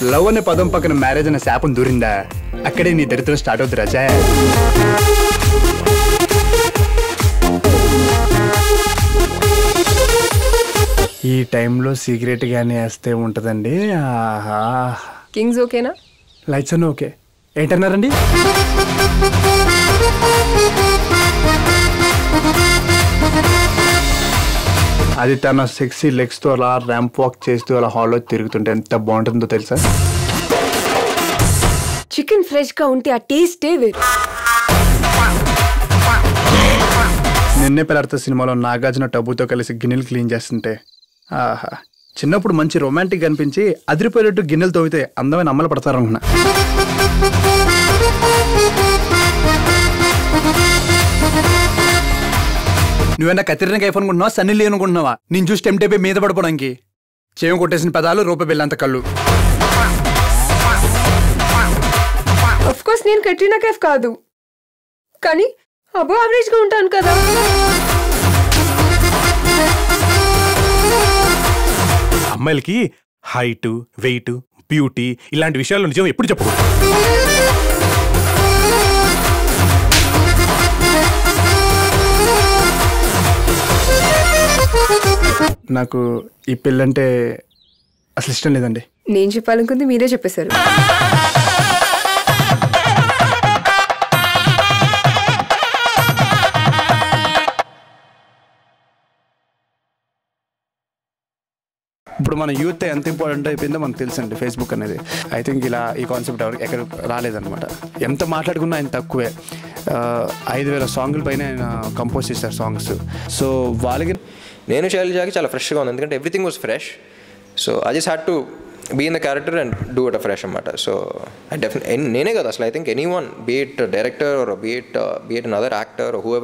Love అనే పదం పక్కన మ్యారేజ్ అనే శాపం దూరిందా అక్కడే నీ దరిద్రం స్టార్ట్ అవుతుంది రాజా. ఈ టైంలో సీక్రెట్ గానీ వేస్తే ఉంటుందండి. ఆహా, కింగ్స్ ఓకేనా? లైట్స్ అన్నీ ఓకే. ఏంటన్నారండి? అది తన సెక్సీ లెగ్స్తో అలా ర్యాంప్ వాక్ చేస్తూ అలా హాల్లో తిరుగుతుంటే ఎంత బాగుంటుందో తెలుసా? చికెన్ ఫ్రెష్ గా ఉంటే ఆ టేస్టే వేరు. నిన్నే పెళ్ళాడతా సినిమాలో నాగార్జున టబ్బుతో కలిసి గిన్నెలు క్లీన్ చేస్తుంటే ఆహా, చిన్నప్పుడు మంచి రొమాంటిక్ అనిపించి అదిరిపోయేటట్టు గిన్నెలు తవ్వితే అందమైన అమ్మలు పడతారనుకున్నా. నువ్వేనా కత్తిరినకి ఐఫోన్ అనుకుంటున్నావా, సన్నీ లీ అనుకుంటున్నావా? నేను చూసి టెంప్ట్ మీద పడిపోవడానికి. చేయం కొట్టేసిన పెదాలు, రూపాయి బిల్లంత కళ్ళు. ఆఫ్ కోర్స్ నేను కట్రినా కైఫ్ కాదు, కానీ అబో యావరేజ్ గా ఉంటాను కదా. అమ్మాయిలకి హైట్, వెయిట్, బ్యూటీ ఇలాంటి విషయాల్లో నిజం ఎప్పుడు చెప్పకూడదు. నాకు ఈ పెళ్ళంటే అసలు ఇష్టం లేదండి. నేను చెప్పాలనుకుంది మీరే చెప్పేశారు. ఇప్పుడు మన యూత్ ఎంత ఇంపార్టెంట్ అయిపోయిందో మనకు తెలుసండి. ఫేస్బుక్ అనేది ఐ థింక్ ఇలా ఈ కాన్సెప్ట్ ఎవరికి ఎక్కడ రాలేదన్నమాట. ఎంత మాట్లాడుకున్నా ఆయన తక్కువే. 5,000 సాంగుల పైన ఆయన కంపోజ్ చేశారు సాంగ్స్. సో వాళ్ళకి నేను శైలజాకి చాలా ఫ్రెష్గా ఉంది, ఎందుకంటే everything was fresh. So I just had to be in the character and do it a fresh అనమాట. సో ఐ డెఫినెట్ నేనే కదా అసలు I think any one, be it director or be it another actor who ever